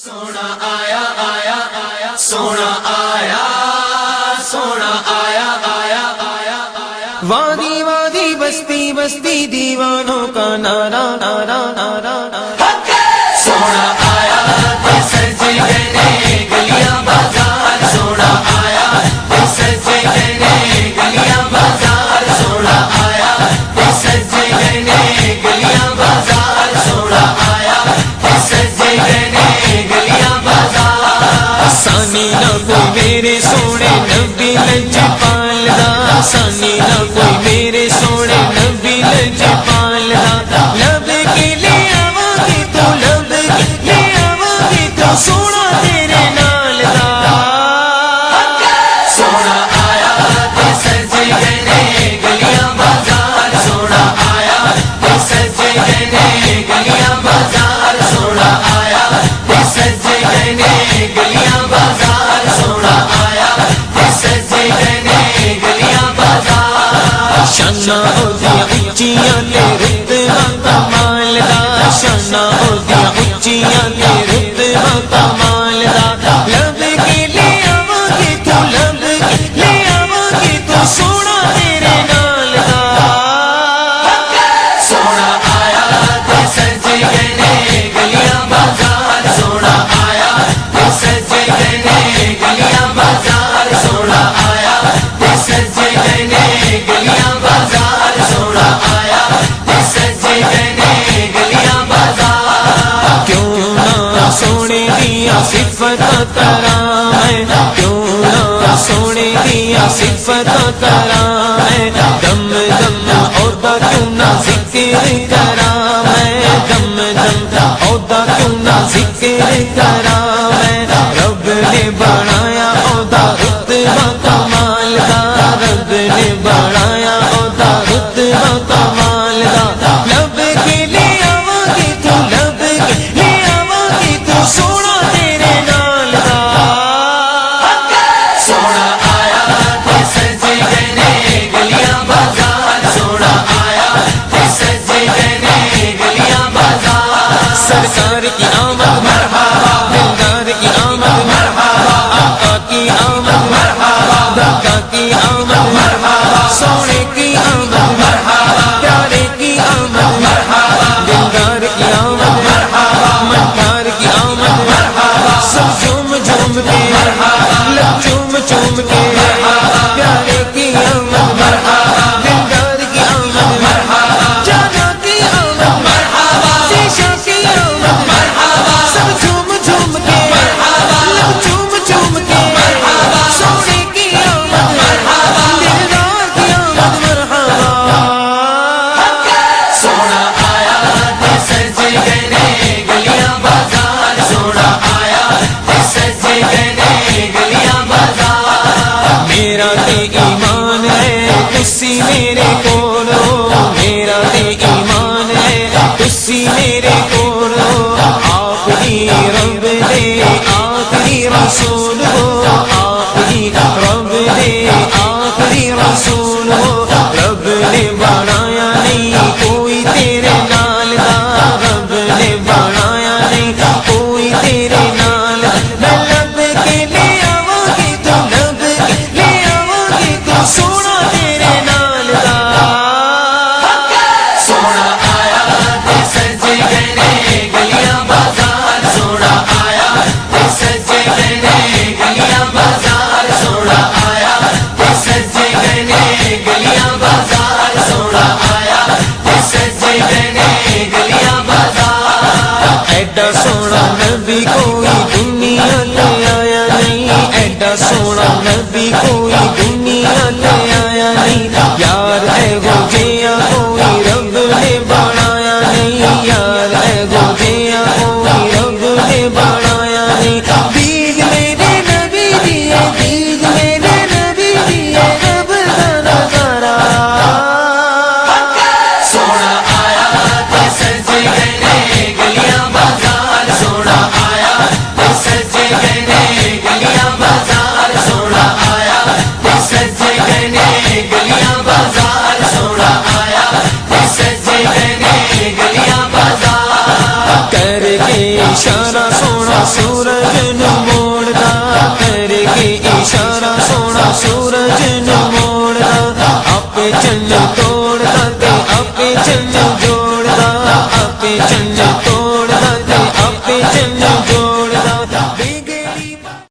سونا آیا آیا آیا سونا آیا سونا آیا آیا آیا آیا وادی وادی بستی بستی دیوانوں کا نعرہ نعرہ نعرہ سونا آیا سج گئے گلیاں بازار سونا آیا سج گئے گلیاں بازار سونا آیا سج گئے گلیاں بازار سونا آیا سج گئے گلیاں بازار سانی نہ کوئی میرے سونے نبی لجپال دا سانی نہ کوئی میرے سونے نبی لجپال دا لب کے لے آواں گی تو لب کے لے آواں گی تو سونا تیرے نال دا سونا آیا سج گئے گلیاں بازار سونا آیا سج گئے گلیاں بازار سونا آیا سج گئے گلیاں بازار سونا آیا سج گئے گلیاں بازار شانہ اودیاں اچیاں تے رتبہ کمال دا شانہ اودیاں اچیاں تے رتبہ کمال دا لب کے لے آواں گی تو لب کے لے آواں گی تو سونا تیرے نال دا سونا آیا سج گئے گلیاں بازار سونا آیا سج گئے گلیاں بازار سونا آیا سج گئے گلیاں بازار سونا آیا سج گئے گلیاں بازار کیوں نہ سونے دیا صفت کراں میں کیوں نہ سونے دیا صفت کراں میں دم دم عہدہ کیوں نہ ذکر کراں میں دم دم عہدہ کیوں نہ ذکر کراں میں رب نے بنایا عہدہ رتبہ کمال دا رب نے بنایا عہدہ رتبہ کمال دا لب کے لے آواں گی تو لب کے لے آواں گی تو سونا تیرے نال دا سونا آیا سج گئے گلیاں بازار سونا آیا سج گئے گلیاں بازار سرکار کی آمد مرحبا دلدار کی آمد مرحبا آقا کی آمد مرحبا داتا کی آمد مرحبا سونے کی آمد مرحبا پیارے کی آمد مرحبا دلدار کی آمد مرحبا منکار کی آمد مرحبا سب جھوم جھوم کے لب چوم چوم کے پیارے کی آمد مرحبا دلدار کی آمد مرحبا جانا کی آمد مرحبا شیشہ کی آمد مرحبا سب جھوم جھوم کے لب چوم چوم کے سونے کی آمد مرحبا دلدار کی آمد مرحبا سونا آیا سج گئے گلیاں بازار سونا آیا سج گئے گلیاں بازار میرا تے ایمان ہے تسی میرے کولو میرا تے ایمان ہے تسی میرے کولو آپ ہی رب دے آخری رسول ہو آپ ہی رب دے آخری رسول ہو رب نے بنایا نہیں کوئی تیرے نال دا رب نے بنایا نہیں کوئی تیرے نال میں لب کے لے آواں گی تو لب کے لے آواں گی تو سونا تیرے نال دا سونا آیا سج گئے گلیاں بازار سونا آیا سج گئے گلیاں بازار سونا آیا سج گئے گلیاں بازار سونا آیا سج گئے گلیاں بازار ایڈا سونا نبی کوئی دنیا لے آیا نہیں ایڈا سونا نبی کوئی دنیا لے آیا نہیں یار ہے وہ جیا کوئی رب نے بنایا نہیں یار ہے وہ جیا کوئی رب نے بنایا نہیں بیج میرے نبی دیے بیج میرے نبی دیے رب کا نظارہ سونا آیا سج گئے گلیاں بازار سونا آیا سج گئے گلیاں بازار سونا آیا سج گئے توڑ دے آپ چن جوڑ دا آپ چن